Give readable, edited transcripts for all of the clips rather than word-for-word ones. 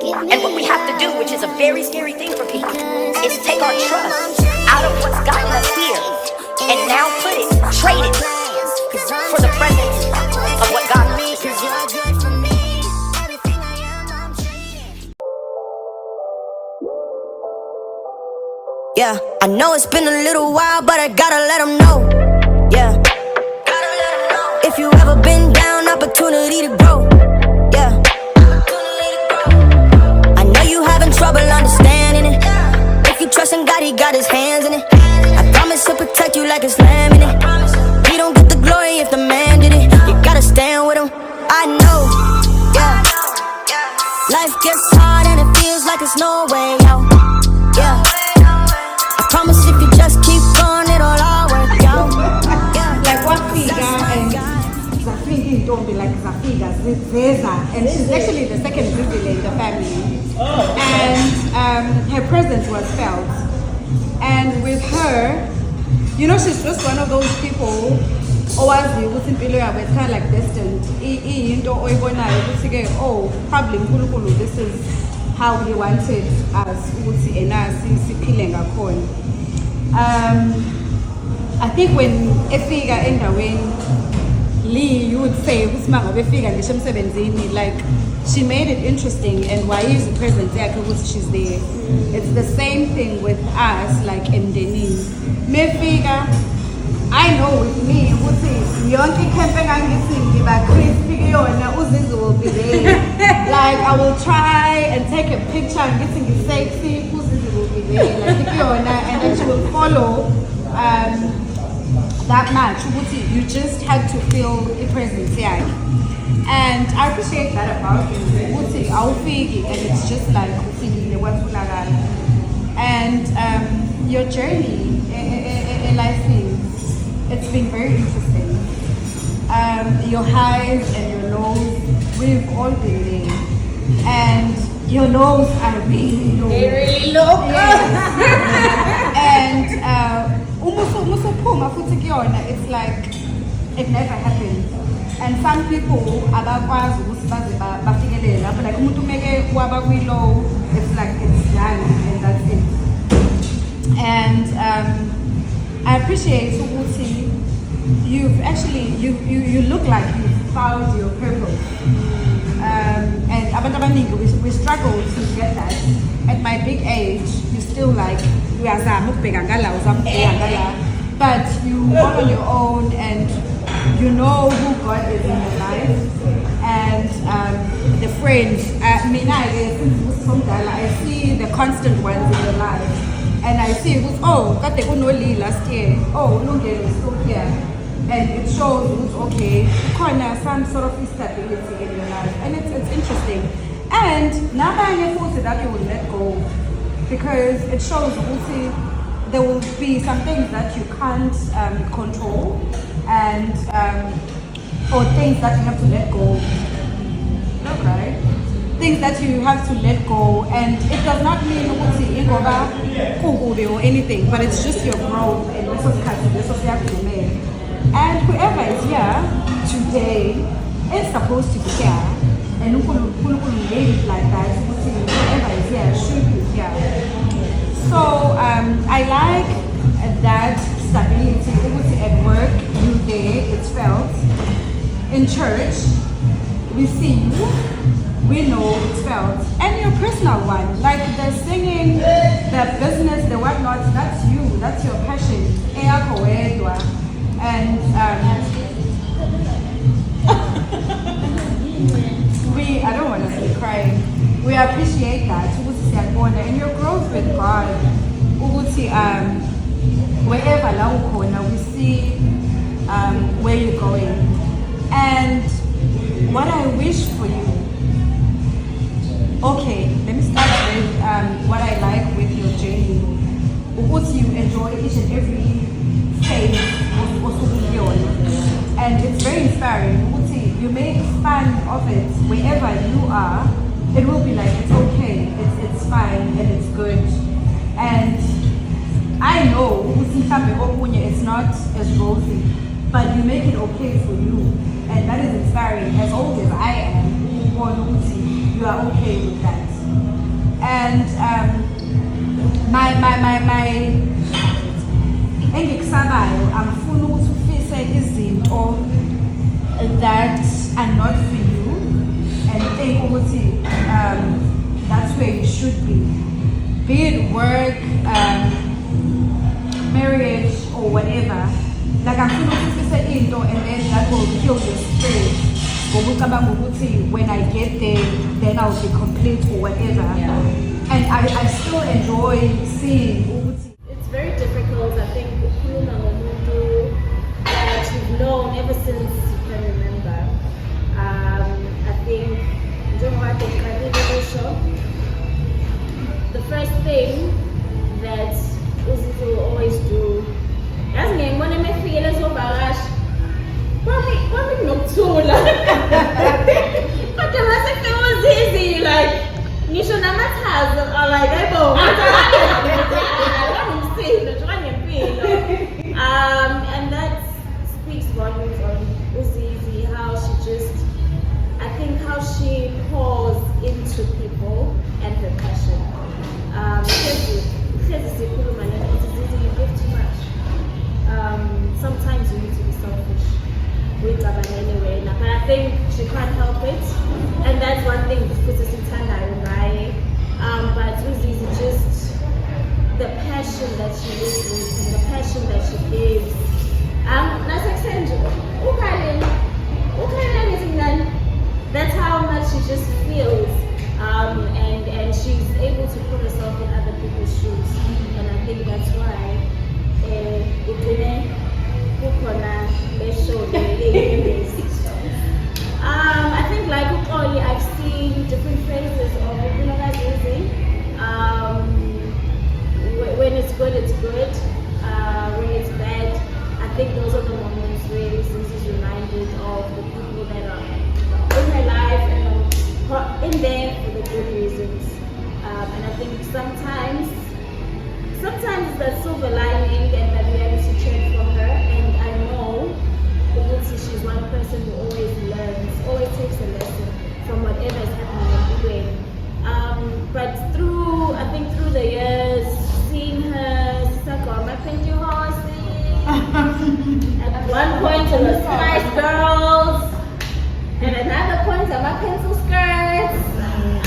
And what we have to do, which is a very scary thing for people, is take our trust out of what's gotten us here and now trade it for the presence of what God wants to do. Yeah, I know it's been a little while, but I gotta let them know. Yeah, if you ever been down, opportunity to grow. Yeah, I know you having trouble understanding it. If you trust in God, He got His hands in it. I promise He'll protect you like it's lamb in it. He don't get the glory if the man did it. You gotta stand with Him. I know. Yeah, life gets hard and it feels like it's no way out. Yeah, I promise if you just keep going, it'll all work out. Yeah. Like what figure and Zafigi don't be like Zafiga, Zeza, and she's actually the second Zizile in the family. And her presence was felt. And with her, you know, she's just one of those people. Always within Piloya, it's kind of like distant. Oh, probably this is how He wanted us. I think when Efika when Lee, you would say like she made it interesting, and why is the present there because she's there. It's the same thing with us, like in Denim. Mefika, I know with me, Yonki camping and getting back crispy will be there. Like I will try and take a picture and getting it sexy, Uzizi will be there. Like and then she will follow that match. You just had to feel the presence, yeah. And I appreciate that about you. And it's just like and your journey in life, it's been very interesting. Your highs and your lows, we've all been there. And your lows are really low. They're really low. Yes. And it's like it never happened. And some people abakwazi ukuthi baze bafikelele lapho, like umuntu meke waba kwi-low, it's like it's done and that's it. And I appreciate ukuthi you look like you found your purpose. And abantu abaningi we struggle to get that. At my big age, you still like uyazama ukubheka ngala uzama ukubheka ngala, but you go on your own and you know who God is in your life. And the friends, I see the constant ones in your life, and I see who's kade kunoli last year, Lungile is still here, and it shows who's okay, some sort of stability in your life, and it's interesting. And now that you will let go, because it shows there will be some things that you can't control, and or things that you have to let go. Right? Things that you have to let go, and it does not mean or anything, but it's just your growth and and whoever is here today is supposed to be here, and made it like that. Whoever is here should be here. So I like that stability. At work, you there, it's felt. In church, we see you, we know it's felt. And your personal one, like the singing, the business, the whatnot, that's you, that's your passion. And I don't want to be crying. We appreciate that. And your growth with God. Wherever we see where you're going. And what I wish for you, okay, let me start with what I like with your journey. You enjoy each and every phase of and it's very inspiring. You make fun of it wherever you are. It will be like it's okay, it's fine, and it's good. And I know it's not as rosy, but you make it okay for you, and that is inspiring. As old as I am, you are okay with that. engikusabayo angifuni ukuthi ufise izinto that are not for you and think ukuthi that's where you should be it work, marriage or whatever. Like angifuni ukuthi ufise into and then that will kill your spirit ngokucabanga ukuthi when I get there then I'll be complete or whatever. And I still enjoy seeing ukuthi it's very difficult. I think ukukhuluma ngomuntu that you've known ever since you can remember. I think the first thing that Zizile will always do that's me when I'm feeling so bad. Kwami nokuthula. Kodwa mase feels easy like ngisho namathazo are like ayebo. And that speaks volumes on Zizile, how she just, I think how she pours into people and her passion. Zizile, you give too much. Sometimes you need to be selfish. Anyway, but I think she can't help it, and that's one thing puts us in Tanga, but Zizile just the passion that she lives with and the passion that she gives. That's how much she just feels, and she's able to put herself in other people's shoes, and I think that's why I think like Ukoli, I've seen different phases of Zizile. When it's good, it's good. When it's bad, I think those are the moments where Zizile is reminded of the people that are in her life and are in there for the good reasons. And I think sometimes that silver lining and that reality check for her. And I know she's one person who always learns, always takes a lesson from whatever is happening and doing. But through the years, seeing her, my pinky horses. At one point it was Spice Girls, and another point I'm a pencil skirts.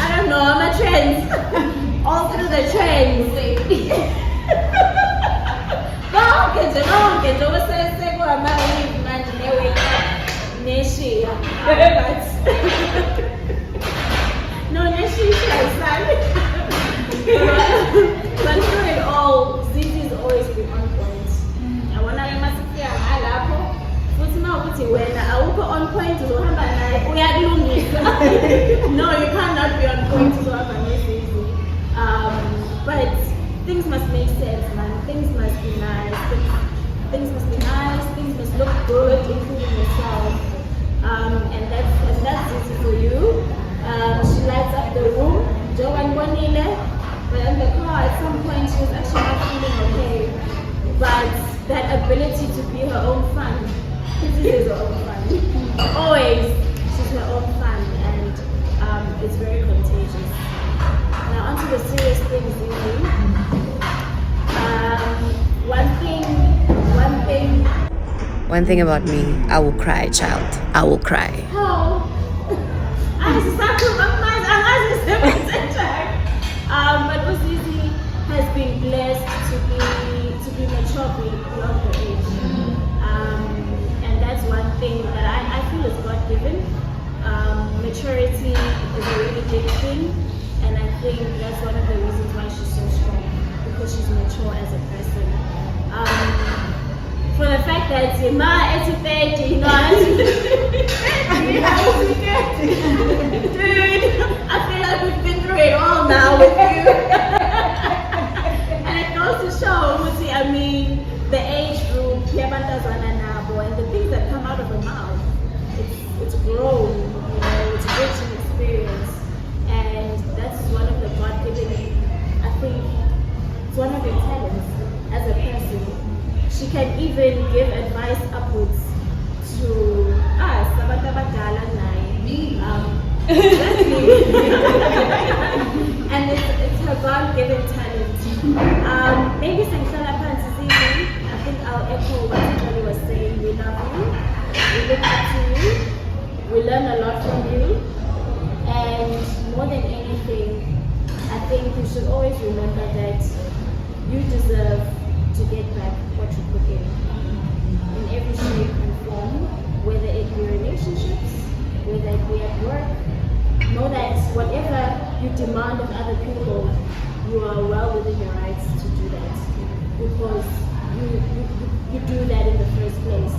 I don't know, I'm a trends. All through the trends. But through it all, Zizile's always been on point. I want to remember when I on point to no, you cannot be on point to Zizile. But things must make sense, man. Things must be nice. Things must be nice. Things must look good, including yourself. And that's Zizile for you. She lights up the room. Joanne Bonile. But in the car, at some point, she was actually not feeling okay. But that ability to be her own fun. This is her own fun. Always, she's her own fun, and it's very contagious. Now, onto the serious things, Zizile. One thing about me, I will cry, child. I will cry. Oh, but Zizile has been blessed to be mature beyond her age, and that's one thing that I feel is God-given. Maturity is a really big thing, and I think that's one of the reasons why she's so strong, because she's mature as a person. For the fact that my etiquette, dude, I feel like we've been through it all now with you. And it goes to show, I mean, the age group, and the things that come out of her mouth, it's grown, it's rich in experience. And that's one of the God-given, I think, it's one of your talents as a person. She can even give advice upwards to us, and it's her God-given talent. maybe Senhlala Phansi Zizile, I think I'll echo what Charlie was saying. We love you, we look up to you, we learn a lot from you, and more than anything, I think you should always remember that you deserve to get back what you put in every shape and form, whether it be relationships, whether it be at work. Know that whatever you demand of other people, you are well within your rights to do that, because you do that in the first place,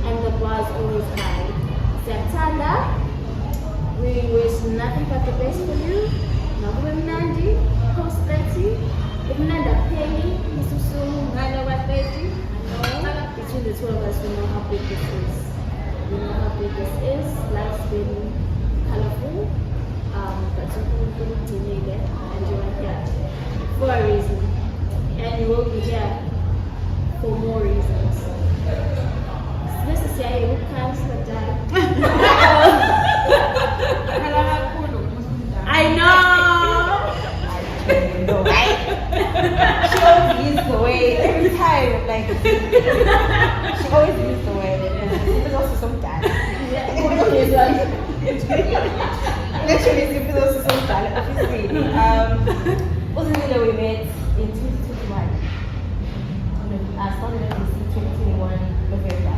and the bar is always high. Septanda, we wish nothing but the best for you. Nakube mnandi, post 30, umnanda peli, isusu ngane wa 30. Between the two of us, we know how big this is. We know how big this is. Life's been colorful, but and you are here for a reason, and you will be here for more reasons. This is who comes to die. I know. Right? She always leads the way every time. Like she always leads the way. It's also sometimes. Literally, it's also sometimes. Obviously, Zizile we met in 2021. I started in 2021 November.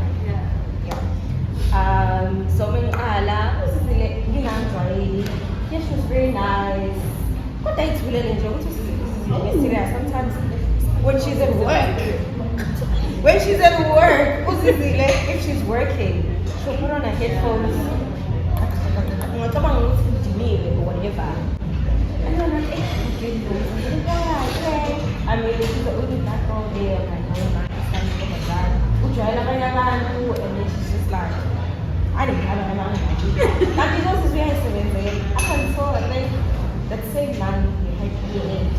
So when Zizile, yeah, she was very nice. What dates will enjoy? Which is serious. Sometimes when she's at work, Zizile, if she's working, she'll put on her headphones. Or whatever. And I'm like, okay. I mean, she's the only black girl there. I'm like, oh my god. And then she's just like, I didn't have a man. Like, it was very severe. I can saw at like that same man he had to end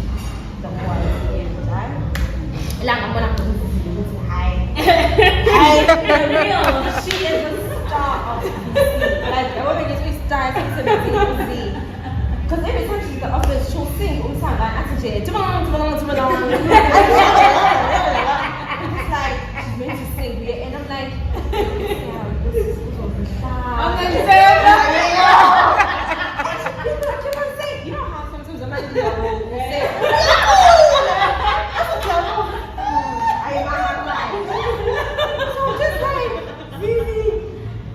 the war every time. Like, I'm gonna put this high. Real. She is the star of BC. Like, the woman gets me star to BC. Because every time she's in the office, she'll sing all the time. Like, I say, it's like, she's meant to sing, and I'm like, yeah, this is the star. I'm like, you know how sometimes I'm like, say, I am like, so just like, really?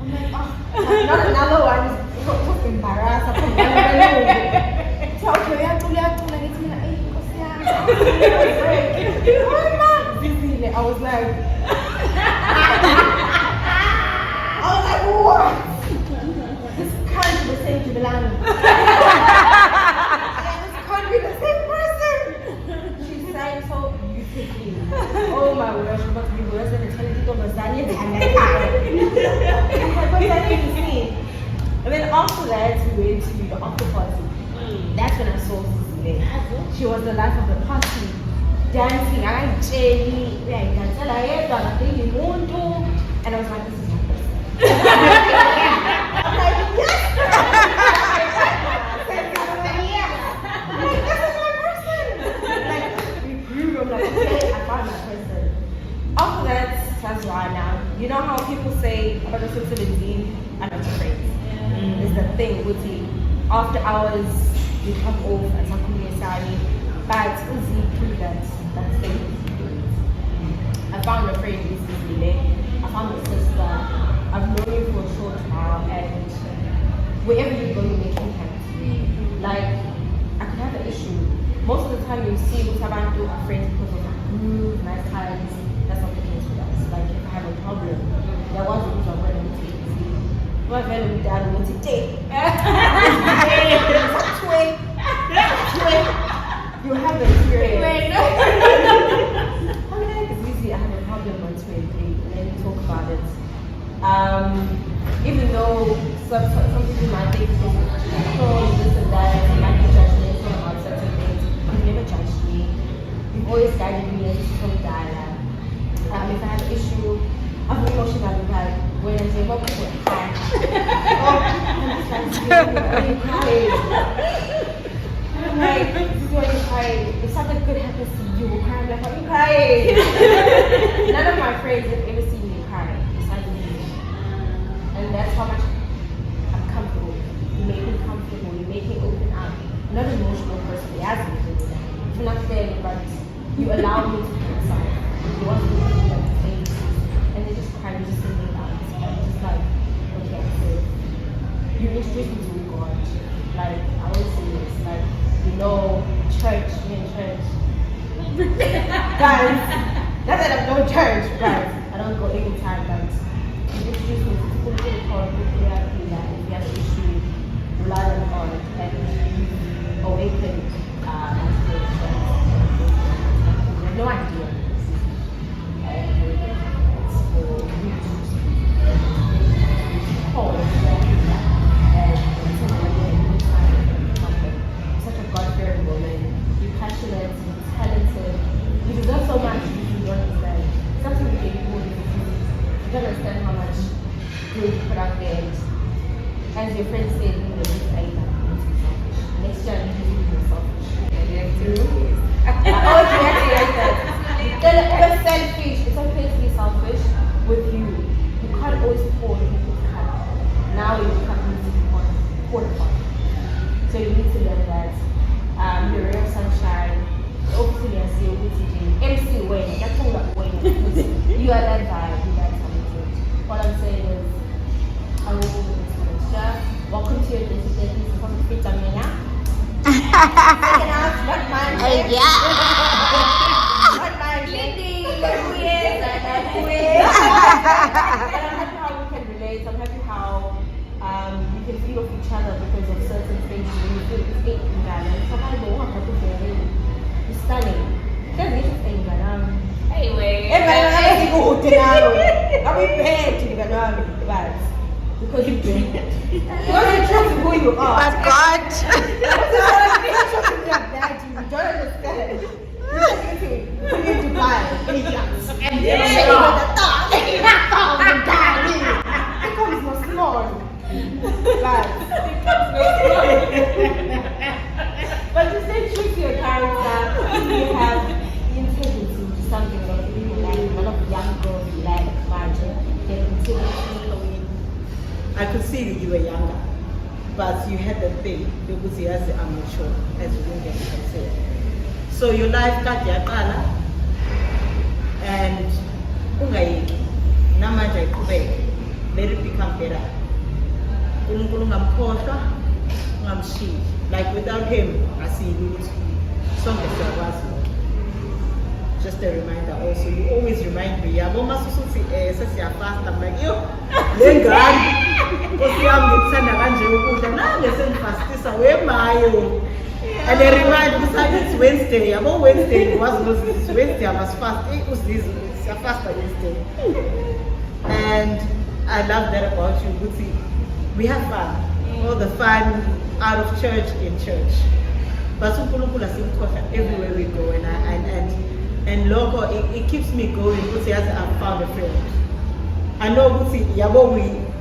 I'm like, oh, not another one. Just embarrassed. I was like, what? This can't be the same Jubilant. This can't be the same person. She sang so beautifully. Oh my word, she must be worse than the talented of Lasagna. And then after that, we went to the after party. That's when I saw Zizile. She was the life of the party. Dancing, I'm Jenny, and I was like, this is my person. I'm like, yes! This is my person! Like, we grew, I'm like, okay, I found my person. After that, that's why now. You know how people say, about the sisterhood and friends? It's the thing, Uti. After hours, we come off and some community sari. But Uzi proved that thing. I found a friend in Zizile. I found a sister. I've known you for a short while, and wherever you go, you make impact. Like, I could have an issue. Most of the time, you see what I do are friends because of rude, nice times. That's not the case with us. Like, if I have a problem, there was a reason why I'm going to take it. My friend dad wants to date. You have the experience. It's easy. I have a problem on 23. Let me talk about it. Even though some people might think this and that, you might be judgmental about certain things, you've never judged me. You've always guided me and from dialogue. If I have an issue, I'm emotional like when I say what people cry. Oh, I'm just like, are you crying? I'm like, why are you crying? If something good happens to you, will cry. I'm like, why are you crying? None of my friends have ever seen me cry besides me. And that's how much I'm comfortable. You make me comfortable. You make me open up. I'm not an emotional person. It has me doing that. I'm not there, but you allow me to be myself. You want me to be like things. And they just cry, just singing out. I'm just like, okay, so you introduce me to God. Like, I always say this, like, you know, church, me in church. Guys, not that I don't go to church, guys. I don't go every time, but you introduce me to people who call people that if you have an issue, rely on God and awaken my spiritual. You have no idea. It's for you to call God-fearing woman, you're passionate, you're talented, you deserve so much you don't understand. Something you get more you don't understand how much good you put out there. As your friend said, you know, next year you need to be selfish. Oh, you have to like that. You're selfish. It's okay to be selfish with you. You can't always pour in people's cup. Now you can't need to pour the pot. So you need to learn that. Your ray of sunshine, hopefully I see MC Wayne, that's all that Wayne. You are that vibe, you are talented. What I'm saying is, I will go with this lecture. Welcome to your dedicated from Vitamina. Second half, not mine. Not mine. Lindy, weird. But I'm happy how we can relate. I'm happy how we can feel of each other because of certain things. You feel it's imbalance. Sometimes you won't have to feel it. It's stunning. That's interesting, but anyway. I'm prepared to be but because you do. Because you're true to who you are. But God. You don't understand. You need to buy idiots. And becomes more small. But to stay true to your character, you have integrity to something that you like. A lot of young girls like magic. They have integrity. I could see that you were younger, but you had that thing because you as I'm not sure as you didn't get considered. So your life got yaqala and ungayeki namanje iqhubeke, let it become better. uNkulunkulu ngamkhohlwa ngamshiya, like without him asiyilutho sonke siyakwazi. Just a reminder also, you always remind me yabo masusuthi sesiyafasta, I'm like yo lengane Nkosi yami ngikuthanda kanje ukudla nange sengifastisa wemayo. And I remind me it's Wednesday, yabo Wednesday was it's Wednesday, I must fast. It was this fast Wednesday. And I love that about you, Guti. We have fun, all the fun out of church in church. But everywhere we go, and local, it keeps me going. Guti, as I've found a friend. I know Guti, yabo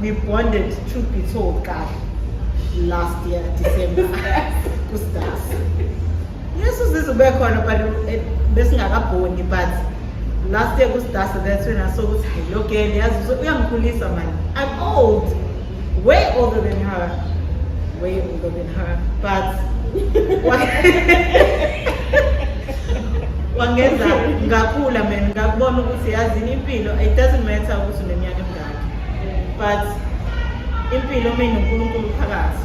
we bonded, truth be told, God, last year December. Kustas. Yes, this is a back corner, but this is not a but last year Kustas, that's when I saw look and so young police man. I'm old, way older than her, but wangeza ngakula man ngakubona ukuthi yazi impilo, it doesn't matter ukuthi uneminyaka emingaki, but impilo mina uNkulunkulu phakathi,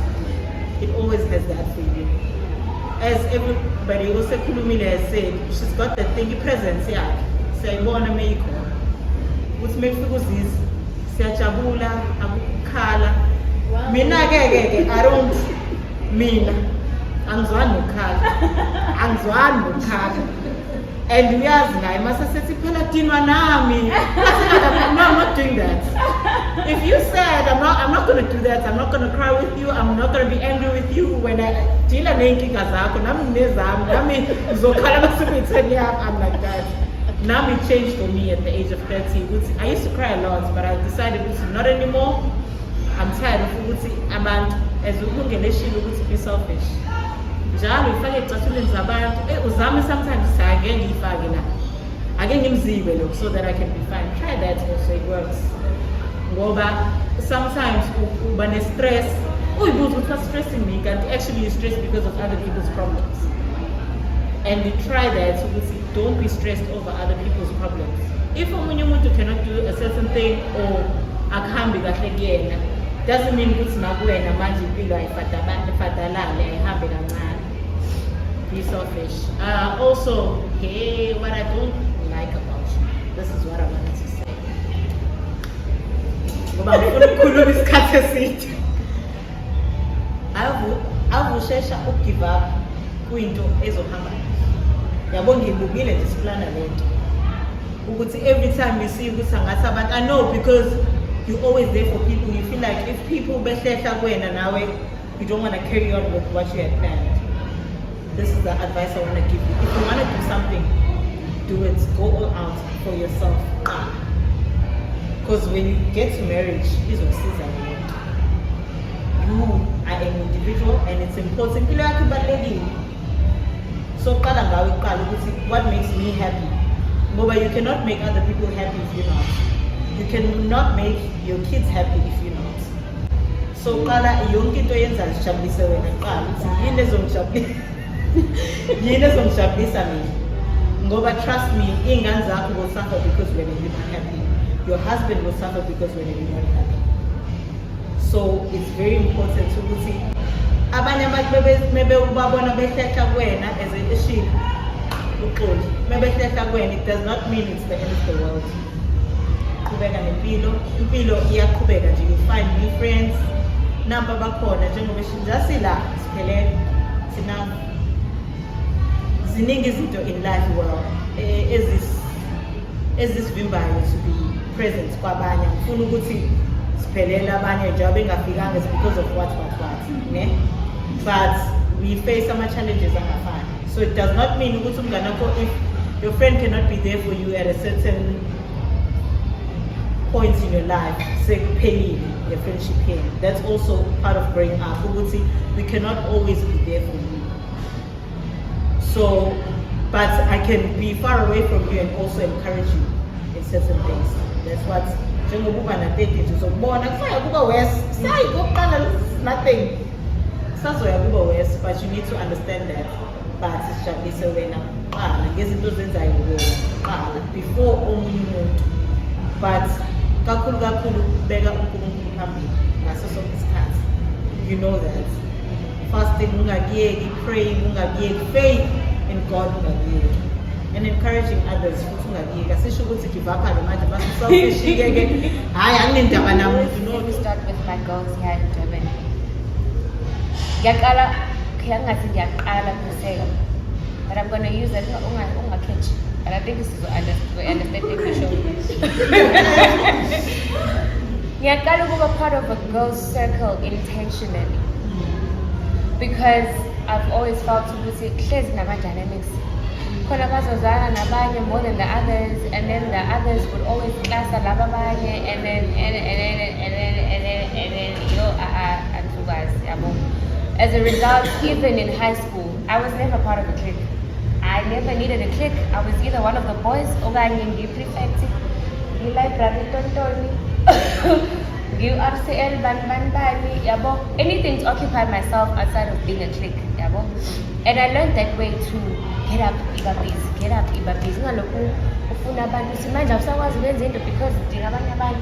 it always has that feeling. As everybody also Kulumile has said, she's got that thing, presence yakhe siyayibona meyikhona ukuthi mekufika uZizile siyajabula akukhala. Mina ke I don't mina angizwani nokhala and uyazi naye mase sethi phela dinwa nami. No, I'm not doing that. If you said I'm not going to do that, I'm not going to cry with you, I'm not going to be angry with you when I deal nenkinga zakho nami nezami nami ngizokhala masebenzeni yami. I'm like that. Now it changed for me at the age of 30. I used to cry a lot, but I decided not anymore. I'm tired of ukuthi abantu as ukungeleshile ukuthi be selfish. Be njalo ifake ecathulweni zabantu uzame sometimes ake ngiyifake la ake ngimzibe lokho so that I can be fine. Try that also, it works. Ngoba sometimes uba ne-stress uyibuza ukuthi what's stressing me kanti actually you stress because of other people's problems. And we try that ukuthi don't be stressed over other people's problems. If omunye umuntu cannot do a certain thing or akuhambi kahle kuyena, doesn't mean ukuthi nakuwena manje impilo ayifadalale ayihambe kancane. Be selfish. Also, hey, what I don't like about you, this is what I wanted to say. Ngoba ngifuna ukukhuluma isikhathi eside. Avushesha ukugive up kuyinto ezohamba. Yabo ngibukile nje siplana lento. Ukuthi every time you see ukuthi angathi abantu, I know because you're always there for people. You feel like if people behlehla kuwena nawe, you don't want to carry on with what you had planned. This is the advice I want to give you. If you want to do something, do it. Go all out for yourself. Because when you get to marriage, you are an individual and it's important. So what makes me happy? But you cannot make other people happy if you're not. You cannot make your kids happy if you're not. So qala yonke into yenza sijabulise wena qala yini ezongijabulisa mina. Ngoba trust me, ingane zakho will suffer because when you're not happy. Your husband will suffer because when you're not happy. So it's very important ukuthi abanye abantu maybe ubabona behlehla kuwena as a sheep uxoli mebehlehla kuwena, it does not mean it's the end of the world. Qhubeka nempilo, impilo iyaqhubeka nje, you find new friends, namba bakhona njengoba shinjasi la siphelele sina ziningi izinto in life well ezisivimbayo to be present kwabanye. Ngifuna ukuthi siphelele abanye nje abengafikanga is because of what ne, but we face some challenges angafani. So it does not mean ukuthi umngane wakho, if your friend cannot be there for you at a certain point in your life, say pay your friendship here. That's also part of growing up. We cannot always be there for you. So, but I can be far away from you and also encourage you in certain things. That's what njengoba natethi uzobona kuya kuba worse. Say goqala nothing. Sazoya kuba worse, but you need to understand that. But sijabulise wena qala ngezinto zenzayo qala before omunye umuntu. But kakhulu beka uNkulunkulu phambili ngaso sonke isikhathi. You know that. Fasting ungakiyeki, praying ungakiyeki, faith in God ungakiyeki. And encouraging others futhi ungakiyeki. Asisho ukuthi give up manje manje selfish ngeke. Hayi anginendaba namuntu. Let me start with my goals here in Durban. Ngiyaqala per se, but I'm going to use that catch. And I think this is we understand the show. Ngiyaqala ukuba part of a girls' circle intentionally, because I've always felt ukuthi hlezi nama-dynamics. Khona bazozana nabanye more than the others, and then the others would always class laba abanye, and then yabo. As a result, even in high school, I was never part of a clique. I never needed a clique. I was either one of the boys or prefect. You like you RCL anything to occupy myself outside of being a clique. And I learned that way to get up, get up, because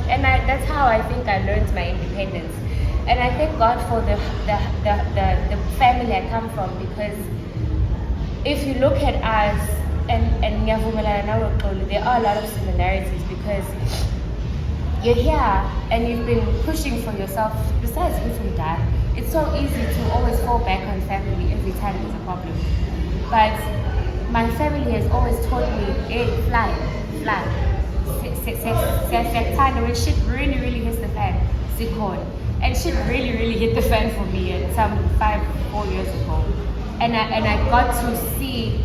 and that's how I think I learned my independence. And I thank God for the family I come from, because if you look at us, and there are a lot of similarities, because you're here and you've been pushing for yourself. Besides if we die, it's so easy to always fall back on family every time there's a problem. But my family has always taught me, hey, fly. When shit really hits the fan, sit hard. And shit really hit the fan for me at some 4 years ago. And I got to see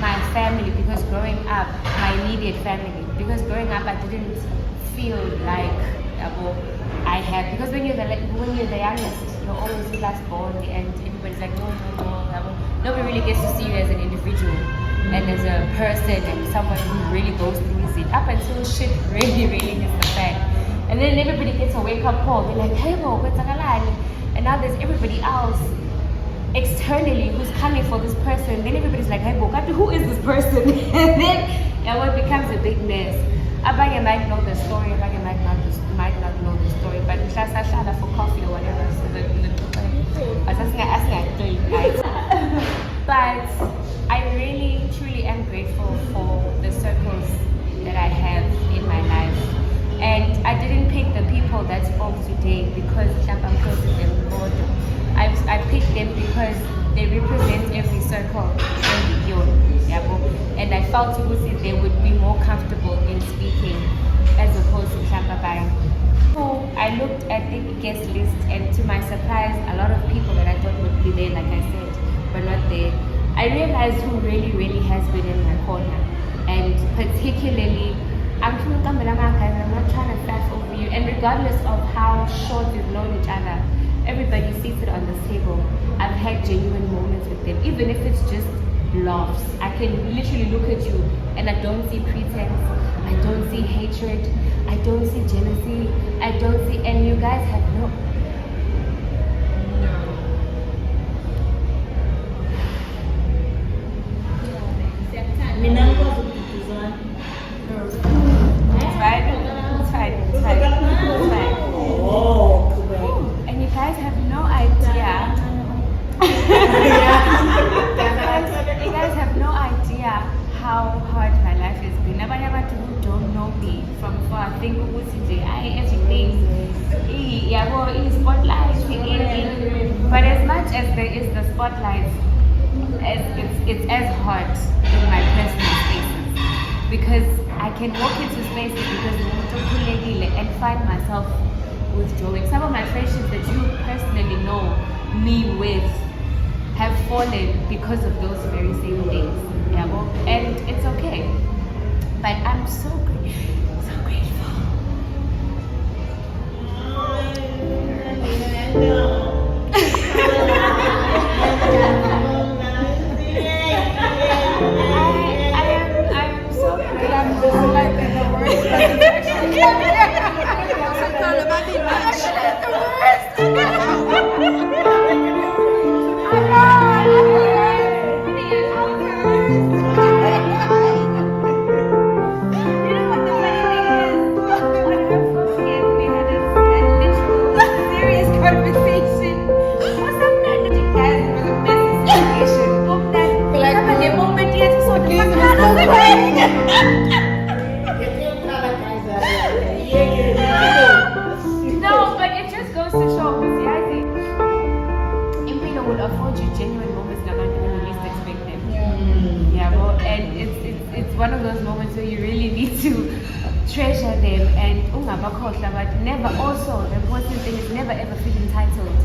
my family, because growing up, my immediate family, because growing up I didn't feel like I had, because when you're the youngest, you're always the last born, and everybody's like, no, nobody really gets to see you as an individual and as a person and someone who really goes through it up until shit really hits the fan. And then everybody gets a wake-up call. They're like, hey, bo, what's going? And now there's everybody else externally who's coming for this person. Then everybody's like, hey, bo, who is this person? And then it becomes a big mess. Abanye might know the story, Abanye might not know the story, but shasha for coffee or whatever. But I really, truly am grateful for the circles that I have in my life. And I didn't pick the people that spoke today because I'm close to them. I picked them because they represent every circle. And I felt they would be more comfortable in speaking as opposed to Shampabai. So I looked at the guest list, and to my surprise, a lot of people that I thought would be there, like I said, were not there. I realized who really has been in my corner, and particularly, I'm not trying to faff over you, and regardless of how short we've known each other, everybody seated on this table, I've had genuine moments with them, even if it's just laughs. I can literally look at you and I don't see pretense, I don't see hatred, I don't see jealousy, I don't see, and you guys have no. It's fine. And you guys have no idea. You guys have no idea how hard my life has been. Abanye who don't know me from far think everything. Spotlight. But as much as there is the spotlight, it's as hard in my personal spaces, because I can walk into spaces and find myself withdrawing. Some of my friendships that you personally know me with have fallen because of those very same things. And it's okay. But I'm so grateful. No, but it just goes to show, see, I think Impilo will afford you genuine moments that when you least expect them. And it's one of those moments where you really need to treasure them and but never, also the important thing is never ever feel entitled.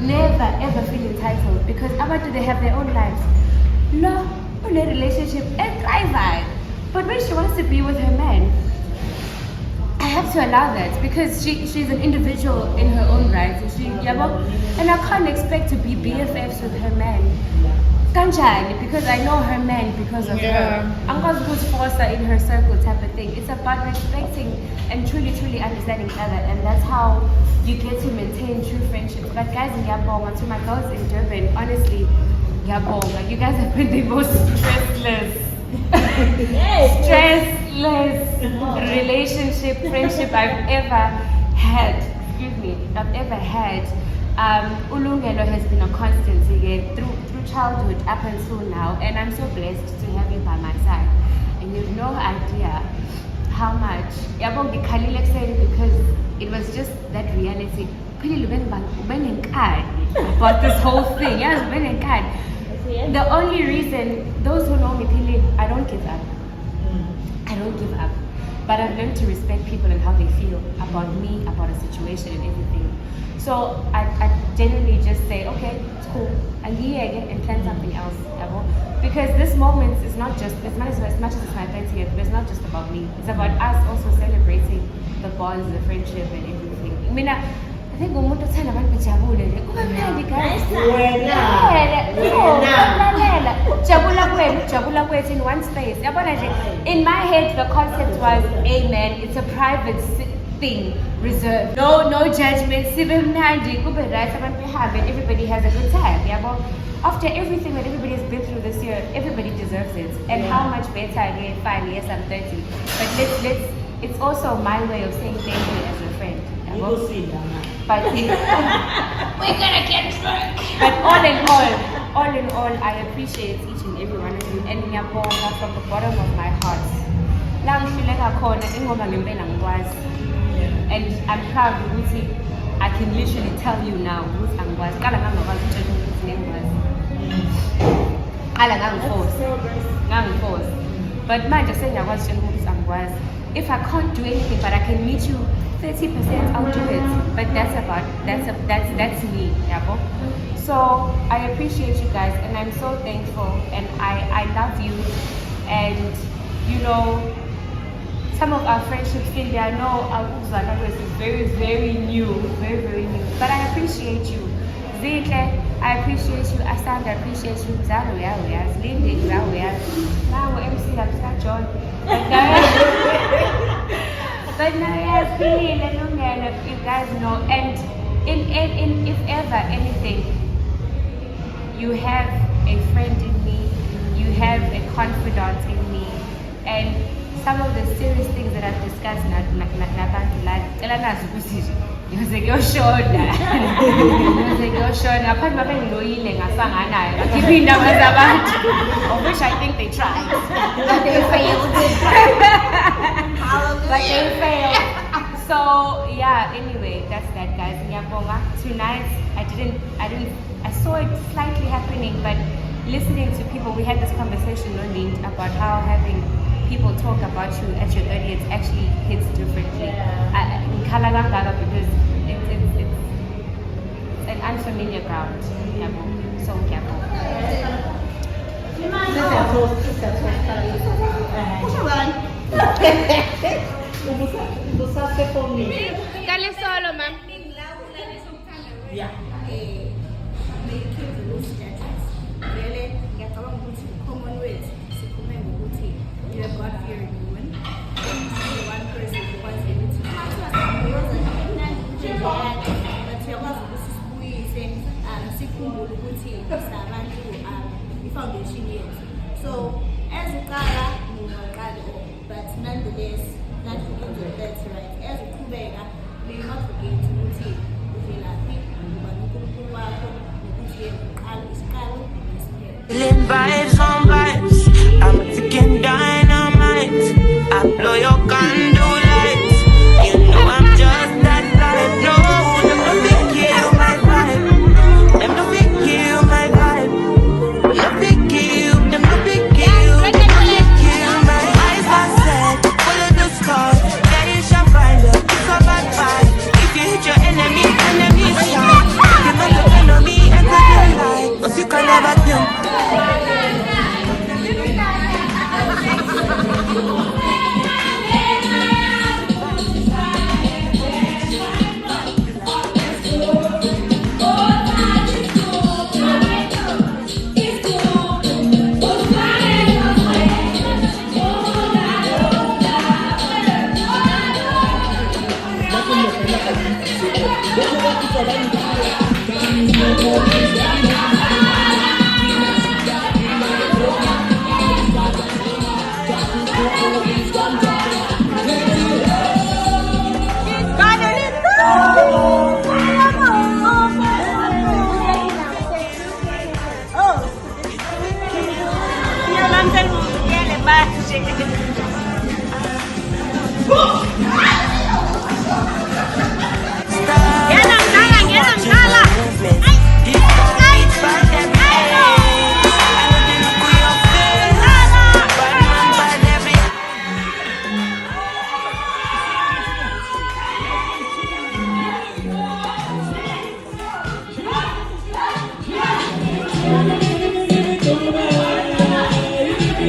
Never ever feel entitled, because about they have their own lives. No, their relationship and thrive. But when she wants to be with her man, I have to allow that, because she's an individual in her own right, and I can't expect to be BFFs with her man. Because I know her man because of her. I'm going to force her in her circle type of thing. It's about respecting and truly understanding each other, and that's how you get to maintain true friendships. But guys in Gabon, to my girls in Durban, honestly, Gabon, you guys have been the most stressless relationship, friendship I've ever had. Ulungelo has been a constant through childhood up until now, and I'm so blessed to have you by my side. And you have no idea how much because it was just that reality. About this whole thing. The only reason, those who know me, I don't give up. I don't give up. But I've learned to respect people and how they feel about me, about a situation and everything. So I genuinely just say, okay, it's cool. And and plan something else. Because this moment is not just, as much as it's my 30th, but it's not just about me. It's about us also celebrating the bonds, the friendship and everything. I mean, think umuntu othanda abantu bejabule nje kuba mnandi guys. Jabula kwethu in one space. Yabona nje, in my head the concept was, amen, it's a private thing, reserved. No judgment. Sibe mnandi kube right abantu behambe and everybody has a good time. Yabo. After everything that everybody has been through this year, everybody deserves it. And how much better again, fine, yes, I'm 30. But it's also my way of saying thank you as a friend. But we're gonna get drunk. But all in all, I appreciate each and every one of you. And ngiyabonga from the bottom of my heart. And I'm proud ukuthi I can literally tell you now ukuthi angikwazi. Kala ngangakwazi ukutshela ukuthi ngikwazi. Kala ngangiforce. But manje sengiyakwazi ukutshela ukuthi angikwazi. If I can't do anything, but I can meet you 30%, I'll do it. But that's me, yabo. So I appreciate you guys, and I'm so thankful, and I love you. And you know, some of our friendships, I know our is very, very new, but I appreciate you. Zizile, I appreciate you. Asanda, I appreciate you. Zalo, yeah, Lindy, yeah. Now MC, I'm Sir John. But now, yes, really, you guys know. And if ever anything, you have a friend in me, you have a confidant in me, and some of the serious things that I've discussed of which I think they tried, but they failed. So yeah, anyway, that's that, guys. Tonight I saw it slightly happening, but listening to people, we had this conversation earlier about how having people talk about you at your 30th actually hits differently. Because it's an unfamiliar ground. So careful. Dale solo, man. Yeah. You're a God-fearing woman. You're one person who wants everything. But you was saying, foundation years. So, as a Kala, but nonetheless, not forget your best right. As a Kubega, may not forget to routine. Feeling vibes on vibes, I'm freaking dynamite. I blow your candle lights. You know I'm just that type. No, them no big kill my vibe. Them no big kill my vibe. No big kill, them no big kill. Them no big kill my eyes are set. Full of the stars, yeah you shall find her. It's a bad vibe. If you hit your enemy shine. You know the enemy enter the light, but you can never kill.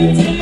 Thank you.